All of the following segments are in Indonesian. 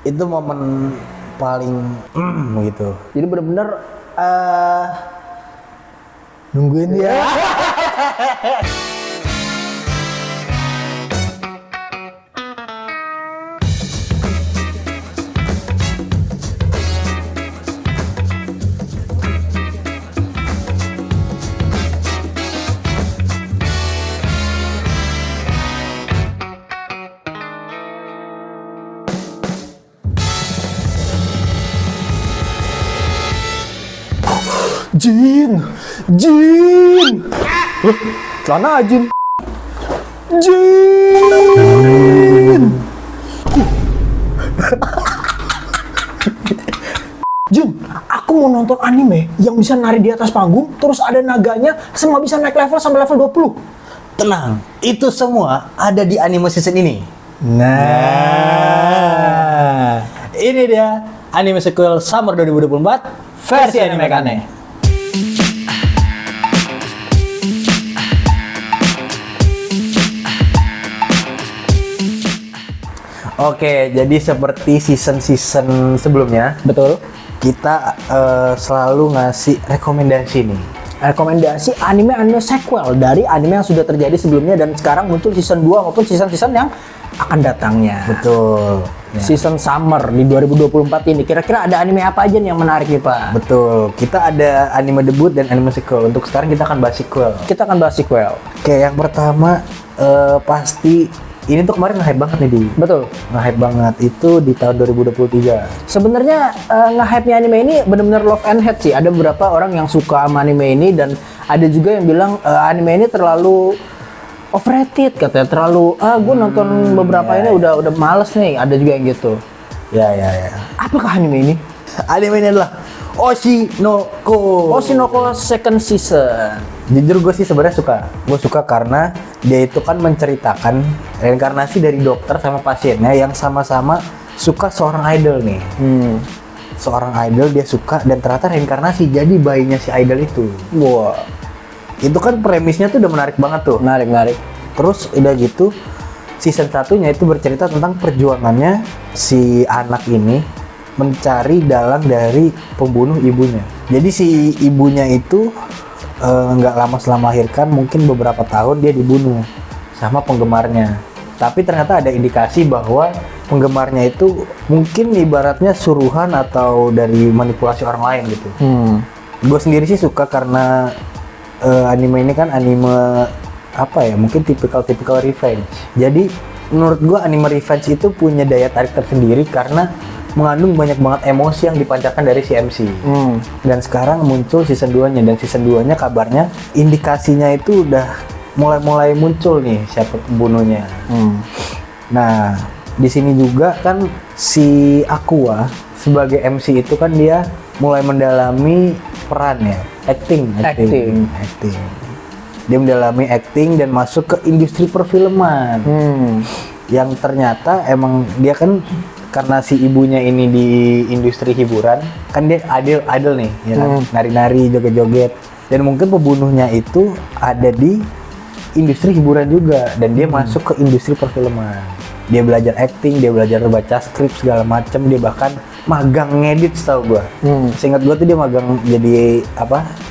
Itu momen paling gitu. Jadi benar-benar nungguin dia. Jin. Loh, celana Jin. Jin, aku mau nonton anime yang bisa nari di atas panggung, terus ada naganya, semua bisa naik level sampai level 20. Tenang, itu semua ada di anime season ini. Nah, Ini dia anime sequel Summer 2024 versi anime Kane. Oke, jadi seperti season-season sebelumnya, betul. kita selalu ngasih rekomendasi nih. Rekomendasi anime-anime sequel dari anime yang sudah terjadi sebelumnya dan sekarang muncul season 2 maupun season-season yang akan datangnya. Betul. Ya. Season summer di 2024 ini. Kira-kira ada anime apa aja nih yang menarik nih, Pak? Betul. Kita ada anime debut dan anime sequel. Untuk sekarang kita akan bahas sequel. Kita akan bahas sequel. Oke, yang pertama pasti ini tuh kemarin nge-hype banget nih, Di. Betul. Nge-hype banget itu di tahun 2023. Sebenarnya nge-hype-nya anime ini benar-benar love and hate sih. Ada beberapa orang yang suka sama anime ini dan ada juga yang bilang anime ini terlalu overrated katanya, terlalu gue nonton beberapa ini udah males nih. Ada juga yang gitu. Ya. Apakah anime ini? Anime ini adalah Oshinoko. Oshinoko second season. Jujur gue sih sebenarnya suka. Gue suka karena dia itu kan menceritakan reinkarnasi dari dokter sama pasiennya yang sama-sama suka seorang idol nih. Seorang idol dia suka dan ternyata reinkarnasi jadi bayinya si idol itu. Wah, itu kan premisnya tuh udah menarik banget tuh. menarik. Terus udah gitu season satunya itu bercerita tentang perjuangannya si anak ini mencari dalang dari pembunuh ibunya. Jadi si ibunya itu nggak lama setelah melahirkan, mungkin beberapa tahun dia dibunuh sama penggemarnya. Tapi ternyata ada indikasi bahwa penggemarnya itu mungkin ibaratnya suruhan atau dari manipulasi orang lain gitu. Gue sendiri sih suka karena anime ini kan anime apa ya, mungkin tipikal revenge. Jadi menurut gue anime revenge itu punya daya tarik tersendiri karena mengandung banyak banget emosi yang dipancarkan dari si MC. Dan sekarang muncul season 2-nya dan season 2-nya kabarnya indikasinya itu udah mulai muncul nih siapa pembunuhnya. Nah, di sini juga kan si Aqua sebagai MC itu kan dia mulai mendalami peran ya, acting. Dia mendalami acting dan masuk ke industri perfilman. Yang ternyata emang dia kan karena si ibunya ini di industri hiburan, kan dia idol nih, ya kan? Nari-nari, joget-joget. Dan mungkin pembunuhnya itu ada di industri hiburan juga, dan dia masuk ke industri perfilman. Dia belajar acting, dia belajar baca skrip segala macam, dia bahkan magang ngedit setahu gua. Seingat gua tuh dia magang jadi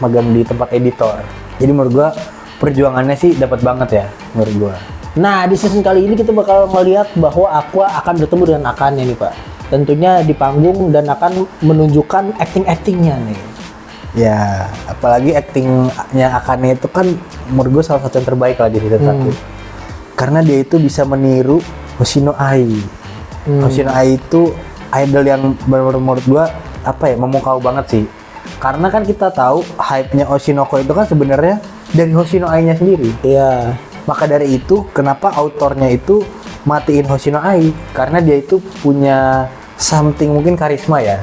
magang di tempat editor. Jadi menurut gua perjuangannya sih dapat banget ya menurut gua. Nah, di season kali ini kita bakal melihat bahwa Aqua akan bertemu dengan Akane nih, Pak. Tentunya di panggung dan akan menunjukkan acting-actingnya nih. Ya, apalagi actingnya Akane itu kan menurut gue salah satu yang terbaik lah di season 1. Karena dia itu bisa meniru Hoshino Ai. Hoshino Ai itu idol yang menurut gue memukau banget sih. Karena kan kita tahu hype-nya Oshinoko itu kan sebenarnya dari Hoshino Ai-nya sendiri. Iya. Maka dari itu, kenapa autornya itu matiin Hoshino Ai? Karena dia itu punya something, mungkin karisma ya,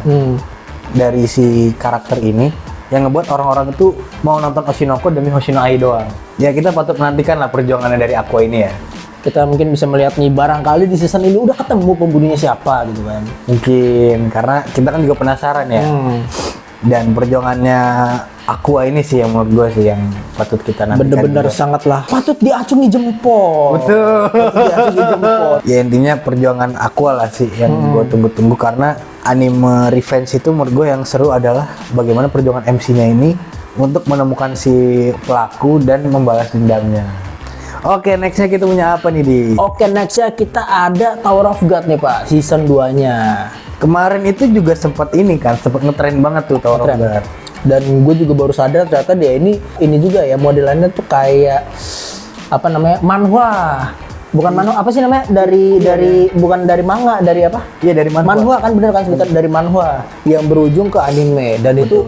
dari si karakter ini yang ngebuat orang-orang itu mau nonton Oshinoko demi Hoshino Ai doang. Ya kita patut menantikan lah perjuangannya dari Aqua ini ya. Kita mungkin bisa melihat nih barangkali di season ini udah ketemu pembunuhnya siapa gitu kan. Mungkin karena kita kan juga penasaran ya. Dan perjuangannya Aqua ini sih yang menurut gue sih yang patut kita nantikan. Bener-bener juga. sangatlah patut diacungi jempol. Betul. Patut diacungi jempol. Ya intinya perjuangan Aqua lah sih yang gue tunggu-tunggu, karena anime Revenge itu menurut gue yang seru adalah bagaimana perjuangan MC-nya ini untuk menemukan si pelaku dan membalas dendamnya. Oke, nextnya kita punya apa nih, Di? Oke, nextnya kita ada Tower of God nih Pak, season 2-nya. Kemarin itu juga sempat ini kan, sempat ngetren banget tuh Tower of Ngetren. God. Dan gue juga baru sadar ternyata dia ini juga ya modelannya tuh kayak apa namanya, manhwa. Bukan manhwa, apa sih namanya? Bukan dari manga, dari apa? Iya, dari manhwa. Manhwa kan bener kan, sebentar dari manhwa yang berujung ke anime, dan itu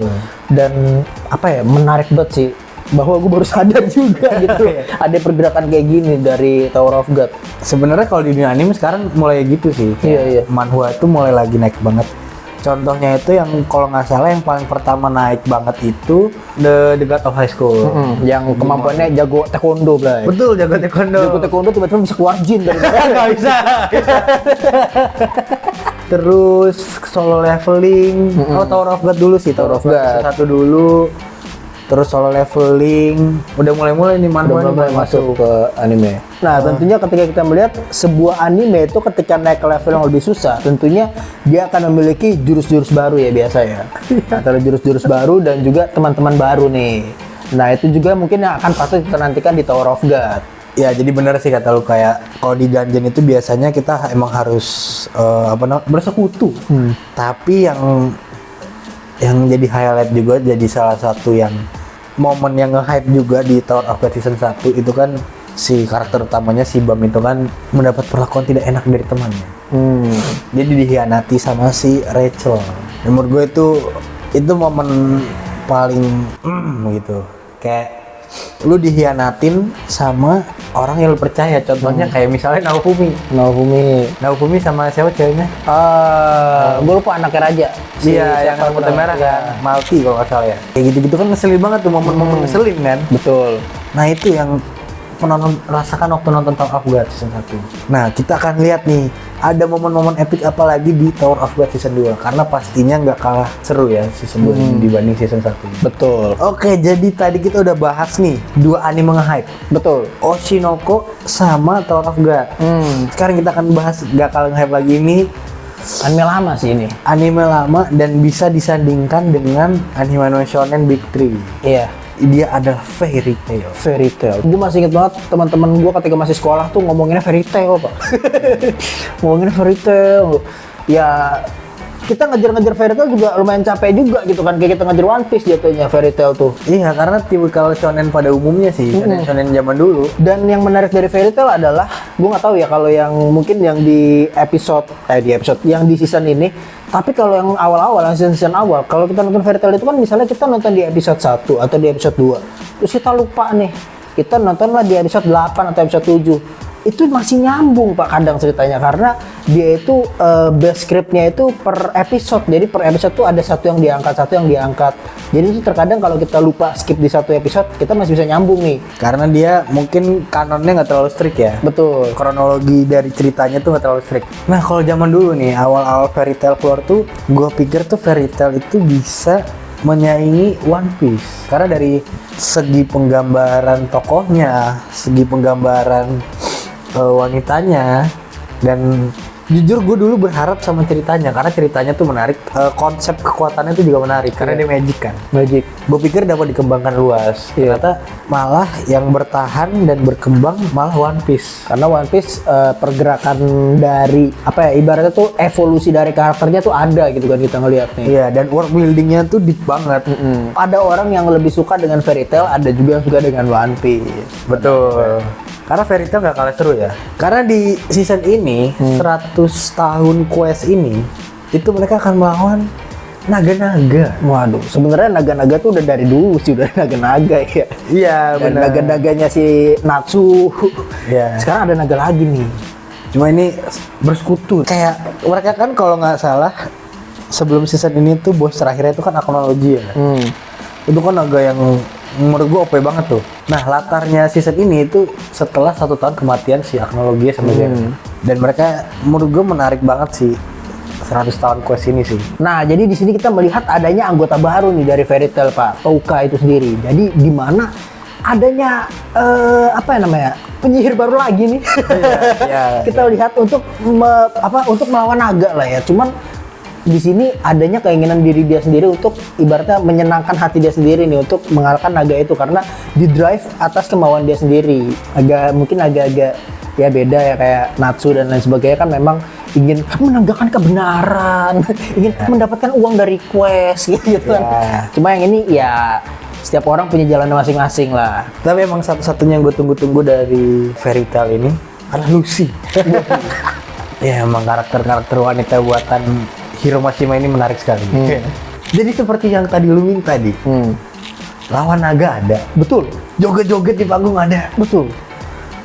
dan apa ya, menarik banget sih, bahwa gue baru sadar juga gitu ada pergerakan kayak gini dari Tower of God. Sebenarnya kalau di dunia anime sekarang mulai gitu sih. Iya. Manhwa itu mulai lagi naik banget. Contohnya itu yang kalau nggak salah yang paling pertama naik banget itu The God of High School. Yang kemampuannya jago taekwondo, Bray. Betul, jago taekwondo. Jago taekwondo tiba-tiba bisa keluar jin dari Nggak bisa. Terus solo leveling. Oh, Tower of God dulu sih. Tower of God. Satu dulu. Terus solo leveling. Udah mulai-mulai nih manhwa Udah mulai masuk ke anime. Nah, tentunya ketika kita melihat sebuah anime itu ketika naik ke level yang lebih susah, tentunya dia akan memiliki jurus-jurus baru ya biasa ya. Antara jurus-jurus baru dan juga teman-teman baru nih. Nah, itu juga mungkin yang akan patut kita nantikan di Tower of God. Ya, jadi bener sih kata lu, kayak kalau di dungeon itu biasanya kita emang harus bersekutu. Tapi yang jadi highlight juga, jadi salah satu yang momen yang nge-hype juga di Tower of God season 1 itu kan si karakter utamanya si Bam itu kan mendapat perlakuan tidak enak dari temannya. Jadi dihianati sama si Rachel. Dan menurut gue itu momen paling gitu. Kayak lu dihianatin sama orang yang lu percaya. Contohnya kayak misalnya Naofumi sama siapa ceweknya? Gue lupa anaknya raja. Iya, yang rambut merah kan, Malti kalau nggak salah ya. Kayak gitu-gitu kan ngeselin banget tuh, momen-momen ngeselin kan. Betul. Nah itu yang penonton rasakan waktu nonton Tower of God season 1. Nah kita akan lihat nih, ada momen-momen epic apa lagi di Tower of God season 2. Karena pastinya nggak kalah seru ya season 2 dibanding season 1. Betul. Oke, jadi tadi kita udah bahas nih dua anime nge-hype. Betul. Oshinoko sama Tower of God. Sekarang kita akan bahas gak kalah nge-hype lagi ini. Anime lama sih ini. Anime lama dan bisa disandingkan dengan anime shonen Big 3. Iya. Dia adalah Fairy Tail. Fairy Tail. Gue masih inget banget teman-teman gue ketika masih sekolah tuh ngomonginnya Fairy Tail, Pak. Ngomonginnya Fairy Tail. Ya kita ngejar-ngejar Fairy Tail juga lumayan capek juga gitu kan, kayak kita ngejar One Piece jatuhnya Fairy Tail tuh. Iya, karena tipikal shonen pada umumnya sih, shonen zaman dulu. Dan yang menarik dari Fairy Tail adalah, gue nggak tahu ya kalau yang mungkin yang di episode yang di season ini, tapi kalau yang awal-awal, yang season awal, kalau kita nonton Fairy Tail itu kan misalnya kita nonton di episode 1 atau di episode 2, terus kita lupa nih, kita nontonlah di episode 8 atau episode 7. Itu masih nyambung Pak kadang ceritanya, karena dia itu base scriptnya itu per episode, jadi per episode tuh ada satu yang diangkat, jadi itu terkadang kalau kita lupa skip di satu episode kita masih bisa nyambung nih, karena dia mungkin kanonnya nggak terlalu strict ya. betul, Kronologi dari ceritanya tuh nggak terlalu strict. Nah kalau zaman dulu nih, awal-awal Fairy Tail keluar tuh, gue pikir tuh Fairy Tail itu bisa menyaingi One Piece, karena dari segi penggambaran tokohnya, segi penggambaran wanitanya, dan jujur gue dulu berharap sama ceritanya, karena ceritanya tuh menarik, konsep kekuatannya tuh juga menarik, karena dia magic kan. magic. Gue pikir dapat dikembangkan luas, ternyata malah yang bertahan dan berkembang malah One Piece. Karena One Piece pergerakan dari apa ya, ibaratnya tuh evolusi dari karakternya tuh ada gitu kan, kita ngelihat nih. Iya, dan world buildingnya tuh deep banget. Ada orang yang lebih suka dengan Fairy Tail, ada juga yang suka dengan One Piece. Betul. Karena Fairy Tail gak kalah seru ya. Karena di season ini 100 tahun quest ini itu mereka akan melawan naga-naga. Waduh, sebenarnya naga-naga tuh udah dari dulu sih, udah naga-naga ya. Iya, Dan benar. naga-naganya si Natsu. Iya. Sekarang ada naga lagi nih. Cuma ini bersekutu. Kayak mereka kan kalau nggak salah sebelum season ini tuh bos terakhirnya itu kan Aknologi ya. Itu kan naga yang menurut gue OP banget tuh. Nah latarnya season ini itu setelah 1 tahun kematian si Aknologi sama Zero. Dan mereka menurut gue menarik banget sih 100 tahun quest ini sih. Nah, jadi di sini kita melihat adanya anggota baru nih dari Fairy Tail, Pak. Touka itu sendiri. Jadi di mana adanya apa ya namanya? Penyihir baru lagi nih. Iya, Kita lihat untuk untuk melawan naga lah ya. Cuman di sini adanya keinginan diri dia sendiri untuk ibaratnya menyenangkan hati dia sendiri nih untuk mengalahkan naga itu karena di drive atas kemauan dia sendiri. Mungkin agak-agak ya beda ya kayak Natsu dan lain sebagainya kan memang ingin menegakkan kebenaran, ingin mendapatkan uang dari quest gitu kan. Cuma yang ini ya setiap orang punya jalan masing-masing lah. Tapi emang satu-satunya yang gue tunggu-tunggu dari Fairy Tail ini adalah Lucy. Ya emang karakter-karakter wanita buatan Hiromashima ini menarik sekali. Jadi seperti yang tadi lu minta tadi, lawan naga ada, Betul, joget-joget di panggung ada, betul.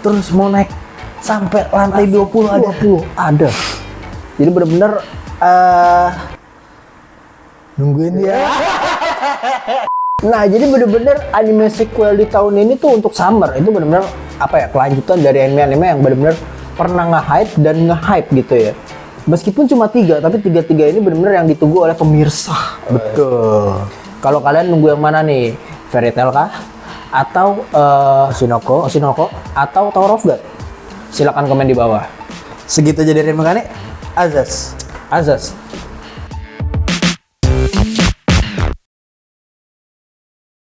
terus mau naik sampai lantai 20 ada. 20 ada. Jadi benar-benar Nungguin dia. nah, jadi benar-benar anime sequel di tahun ini tuh untuk Summer itu benar-benar apa ya kelanjutan dari anime-anime yang benar-benar pernah nge-hype dan nge-hype gitu ya. Meskipun cuma 3, tapi 3 ini benar-benar yang ditunggu oleh pemirsa. Betul. Kalau kalian nunggu yang mana nih? Fairy Tail kah? Atau Oshinoko, atau Tower of God? Silakan komen di bawah. Segitu aja dari Mekane. Azas. Azaz.